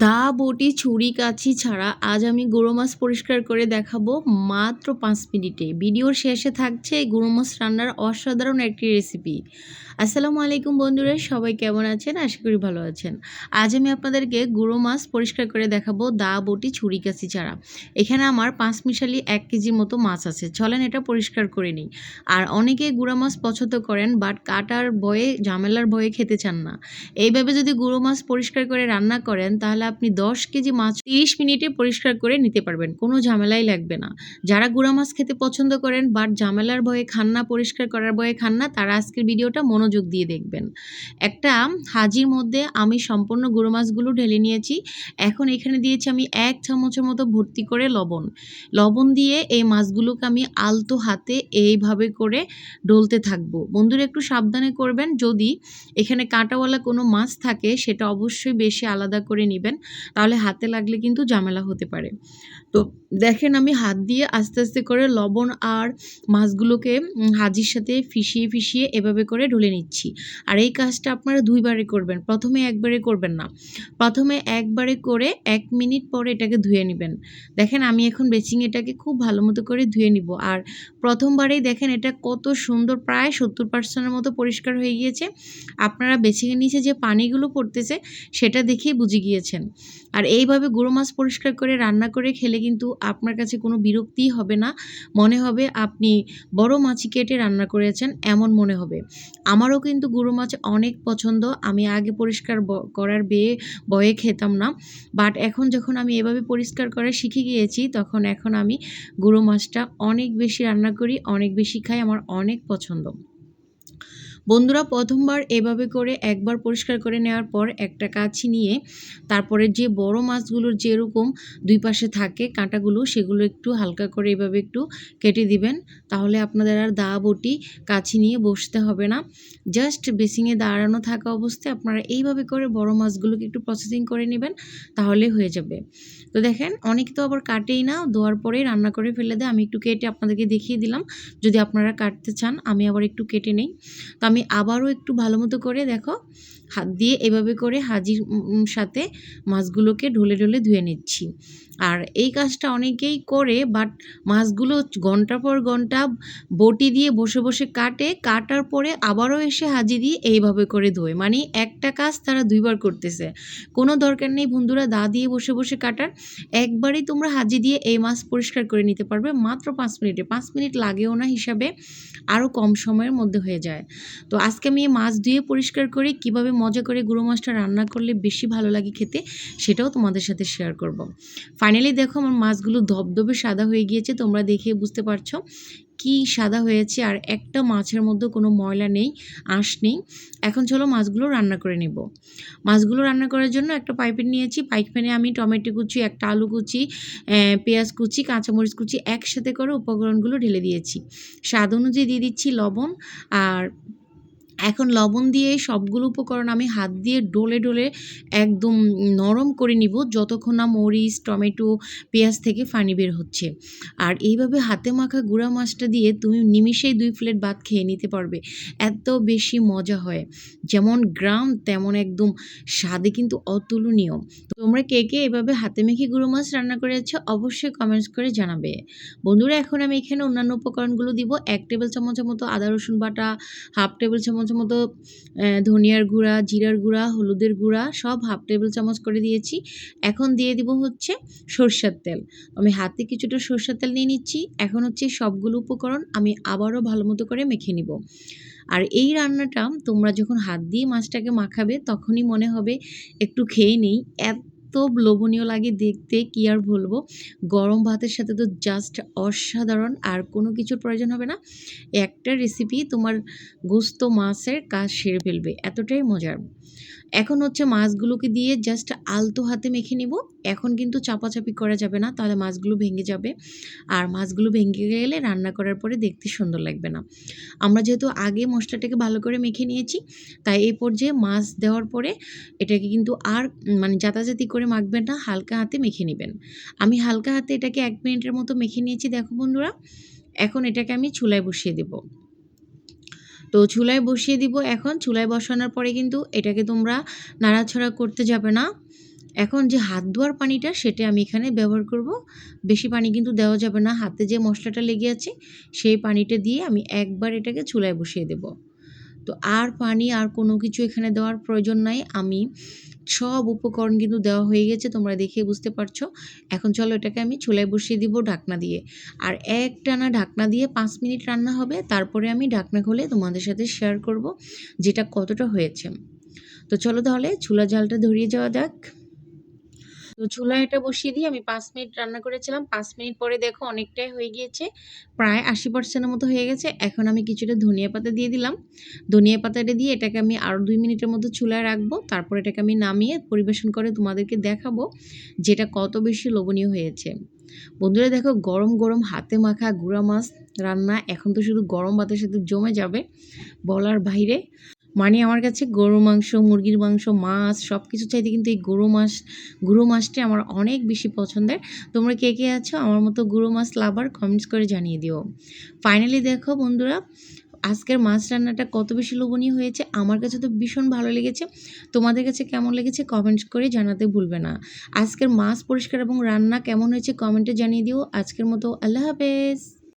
দা, বটি, ছুরি, কাঁচি ছাড়া আজ আমি গুঁড়ো মাছ পরিষ্কার করে দেখাবো মাত্র ৫ মিনিটে। ভিডিওর শেষে থাকছে এই গুঁড়ো মাছ রান্নার অসাধারণ একটি রেসিপি। আসসালামু আলাইকুম বন্ধুরা, সবাই কেমন আছেন? আশা করি ভালো আছেন। আজ আমি আপনাদেরকে গুঁড়ো মাছ পরিষ্কার করে দেখাবো দা, বটি, ছুরি, কাঁচি ছাড়া। এখানে আমার ৫ মিশালি ১ কেজির মতো মাছ আছে। চলেন এটা পরিষ্কার করে নিই। আর অনেকেই গুঁড়া মাছ পছন্দ করেন, বাট কাটার ভয়ে, ঝামেলার ভয়ে খেতে চান না। এইভাবে যদি গুঁড়ো মাছ পরিষ্কার করে রান্না করেন তাহলে আপনি ১০ কেজি মাছ ৩০ মিনিটে পরিষ্কার করে নিতে পারবেন। কোনো ঝামেলাই লাগবে না। যারা গুঁড়া মাছ খেতে পছন্দ করেন বাট ঝামেলার ভয়ে খান না, পরিষ্কার করার ভয়ে খান না, তারা আজকের ভিডিওটা মনোযোগ দিয়ে দেখবেন। একটা হাঁড়ির মধ্যে আমি সম্পূর্ণ গুঁড়ো মাছগুলো ঢেলে নিয়েছি। এখন এখানে দিয়েছি আমি ১ চামচের মতো ভর্তি করে লবণ। লবণ দিয়ে এই মাছগুলোকে আমি আলতো হাতে এইভাবে করে ডলতে থাকবো। বন্ধুরা একটু সাবধানে করবেন, যদি এখানে কাঁটাওয়ালা কোনো মাছ থাকে সেটা অবশ্যই বেশি আলাদা করে নিবেন, তাহলে হাতে লাগলে কিন্তু ঝামেলা হতে পারে। তো দেখেন আমি হাত দিয়ে আস্তে আস্তে করে লবণ আর মাছগুলোকে হাঁজির সাথে ফিশিয়ে এভাবে করে ঢলে নিচ্ছি। আর এই কাজটা আপনারা ২ বারে করবেন, প্রথমে একবারে করবেন না। প্রথমে একবারে করে ১ মিনিট পরে এটাকে ধুয়ে নিবেন। দেখেন আমি এখন বেসিং এটাকে খুব ভালো মতো করে ধুয়ে নিব। আর প্রথমবারেই দেখেন এটা কত সুন্দর, প্রায় ৭০% এর মতো পরিষ্কার হয়ে গিয়েছে। আপনারা বেসিংয়ের নিচে যে পানিগুলো পড়তেছে সেটা দেখেই বুঝে গিয়েছেন। আর এইভাবে গুঁড়ো মাছ পরিষ্কার করে রান্না করে খেলে কিন্তু আপনার কাছে কোনো বিরক্তিই হবে না। মনে হবে আপনি বড় মাছই কেটে রান্না করেছেন, এমন মনে হবে। আমারও কিন্তু গুঁড়ো মাছ অনেক পছন্দ। আমি আগে পরিষ্কার করার ভয়ে খেতাম না। বাট এখন যখন আমি এভাবে পরিষ্কার করা শিখে গিয়েছি তখন এখন আমি গুঁড়ো মাছটা অনেক বেশি রান্না করি, অনেক বেশি খাই, আমার অনেক পছন্দ। বন্ধুরা প্রথমবার এভাবে করে একবার পরিষ্কার করে নেওয়ার পর একটা কাঁচি নিয়ে তারপরে যে বড় মাছগুলোর যেরকম ২ পাশে থাকে কাঁটাগুলো, সেগুলো একটু হালকা করে এভাবে একটু কেটে দিবেন। তাহলে আপনাদের আর দা, বটি, কাঁচি নিয়ে বসতে হবে না। জাস্ট বেসিংয়ে দাঁড়ানো থাকা অবস্থায় আপনারা এইভাবে করে বড় মাছগুলোকে একটু প্রসেসিং করে নেবেন, তাহলে হয়ে যাবে। তো দেখেন অনেকে তো আবার কাটেই না, ধোয়ার পরেই রান্না করে ফেলে দেয়। আমি একটু কেটে আপনাদেরকে দেখিয়ে দিলাম, যদি আপনারা কাটতে চান। আমি আবার একটু কেটে নেই। তো আমি আবারও একটু ভালো মতো করে দেখো হাত দিয়ে এভাবে করে হাঁজির সাথে মাছগুলোকে ঢলে ধুয়ে নিচ্ছি। আর এই কাজটা অনেকেই করে, বাট মাছগুলো ঘন্টার পর ঘন্টা বটি দিয়ে বসে কাটে, কাটার পরে আবারও এসে হাঁজি দিয়ে এইভাবে করে ধোয়। মানে একটা কাজ তারা ২ বার করতেছে। কোনো দরকার নেই বন্ধুরা দা দিয়ে বসে কাটার। একবারেই তোমরা হাঁজি দিয়ে এই মাছ পরিষ্কার করে নিতে পারবে মাত্র ৫ মিনিটে। ৫ মিনিট লাগেও না, হিসাবে আরও কম সময়ের মধ্যে হয়ে যায়। তো আজকে আমি এই মাছ ধুয়ে পরিষ্কার করে কীভাবে মজা করে গুঁড়ো মাছটা রান্না করলে বেশি ভালো লাগে খেতে, সেটাও তোমাদের সাথে শেয়ার করব। ফাইনালি দেখো আমার মাছগুলো ধবধবে সাদা হয়ে গিয়েছে, তোমরা দেখে বুঝতে পারছো কি সাদা হয়েছে। আর একটা মাছের মধ্যে কোনো ময়লা নেই, আঁশ নেই। এখন চলো মাছগুলো রান্না করে নেব। মাছগুলো রান্না করার জন্য একটা পাইপেন নিয়েছি। পাইপেনে আমি টমেটো কুচি, একটা আলু কুচি, পেঁয়াজ কুচি, কাঁচামরিচ কুচি একসাথে করে উপকরণগুলো ঢেলে দিয়েছি। স্বাদ অনুযায়ী দিয়ে দিচ্ছি লবণ। আর এখন লবণ দিয়ে সবগুলো উপকরণ আমি হাত দিয়ে ডলে একদম নরম করে নিব, যতক্ষণ না মরিচ, টমেটো, পেঁয়াজ থেকে পানি বের হচ্ছে। আর এইভাবে হাতে মাখা গুঁড়া মাছটা দিয়ে তুমি নিমিষেই ২ প্লেট ভাত খেয়ে নিতে পারবে, এত বেশি মজা হয়। যেমন গ্রাম তেমন একদম স্বাদে কিন্তু অতুলনীয়। তোমরা কে এভাবে হাতে মেখে গুঁড়ো মাছ রান্না করেছো অবশ্যই কমেন্টস করে জানাবে। বন্ধুরা এখন আমি এখানে অন্যান্য উপকরণগুলো দিব। ১ টেবিল চামচের মতো আদা রসুন বাটা, হাফ টেবিল চামচের মতো ধনিয়ার গুঁড়া, জিরার গুঁড়া, হলুদের গুঁড়া সব হাফ টেবিল চামচ করে দিয়েছি। এখন দিয়ে দিব হচ্ছে সরষের তেল। আমি হাতে কিছুটা সরষের তেল নিয়ে নিচ্ছি। এখন হচ্ছে সবগুলো উপকরণ আমি আবারও ভালো মতো করে মেখে নিব। আর এই রান্নাটা তোমরা যখন হাত দিয়ে মাছটাকে মাখাবে তখনই মনে হবে একটু খেয়ে নেই, এত লোভনীয় লাগে দেখতে, কি আর বলবো। গরম ভাতের সাথে তো জাস্ট অসাধারণ, আর কোনো কিছুর প্রয়োজন হবে না। একটা রেসিপি তোমার গোস্ত মাছের কাজ সেরে ফেলবে, এতটাই মজার। এখন হচ্ছে মাছগুলোকে দিয়ে জাস্ট আলতো হাতে মেখে নিব। এখন কিন্তু চাপাচাপি করা যাবে না, তাহলে মাছগুলো ভেঙে যাবে। আর মাছগুলো ভেঙে গেলে রান্না করার পরে দেখতে সুন্দর লাগবে না। আমরা যেহেতু আগে মশলাটাকে ভালো করে মেখে নিয়েছি, তাই এই পর্যায়ে মাছ দেওয়ার পরে এটাকে কিন্তু আর মানে জাতাজাতি করে মাখবেন না, হালকা হাতে মেখে নেবেন। আমি হালকা হাতে এটাকে ১ মিনিটের মতো মেখে নিয়েছি দেখো বন্ধুরা। এখন এটাকে আমি চুলায় বসিয়ে দেব। তো চুলায় বসিয়ে দিব। এখন চুলায় বসানোর পরে কিন্তু এটাকে তোমরা নাড়াচাড়া করতে যাবে না। এখন যে হাত ধোয়ার পানিটা সেটা আমি এখানে ব্যবহার করব। বেশি পানি কিন্তু দেওয়া যাবে না, হাতে যে মশলাটা লেগে আছে সেই পানিটা দিয়ে আমি একবার এটাকে চুলায় বসিয়ে দেব। তো আর পানি আর কোনো কিছু এখানে দেওয়ার প্রয়োজন নাই। আমি সব উপকরণ কিন্তু দেওয়া হয়ে গেছে, তোমরা দেখে বুঝতে পারছো। এখন চলো এটাকে আমি চুলায় বসিয়ে দিব ঢাকনা দিয়ে। আর একটানা ঢাকনা দিয়ে 5 মিনিট রান্না হবে, তারপরে আমি ঢাকনা খুলে তোমাদের সাথে শেয়ার করব যেটা কতটা হয়েছে। তো চলো তাহলে চুলা জালটা ধরিয়ে যাওয়া যাক। তো চুলায় এটা বসিয়ে দিয়ে আমি 5 মিনিট রান্না করেছিলাম। 5 মিনিট পরে দেখো অনেকটাই হয়ে গিয়েছে, প্রায় 80% এর মতো হয়ে গেছে। এখন আমি কিছুটা ধনিয়া পাতা দিয়ে দিলাম। ধনিয়া পাতাটা দিয়ে এটাকে আমি আরও 2 মিনিটের মতো চুলায় রাখবো। তারপর এটাকে আমি নামিয়ে পরিবেশন করে তোমাদেরকে দেখাবো যেটা কত বেশি লোভনীয় হয়েছে। বন্ধুরা দেখো, গরম গরম হাতে মাখা গুঁড়া মাছ রান্না এখন তো শুধু গরম ভাতের সাথে জমে যাবে বলার বাইরে। মানে আমার কাছে গরুর মাংস, মুরগির মাংস, মাছ সব কিছু চাইতে কিন্তু এই গুঁড়ো মাছটা আমার অনেক বেশি পছন্দের। তোমরা কে কে আছো আমার মতো গুঁড়ো মাছ লাভার, কমেন্টস করে জানিয়ে দিও। ফাইনালি দেখো বন্ধুরা, আজকের মাছ রান্নাটা কত বেশি লোভনীয় হয়েছে। আমার কাছে তো ভীষণ ভালো লেগেছে। তোমাদের কাছে কেমন লেগেছে কমেন্টস করে জানাতে ভুলবে না। আজকের মাছ পরিষ্কার এবং রান্না কেমন হয়েছে কমেন্টে জানিয়ে দিও। আজকের মতো আল্লাহ হাফেজ।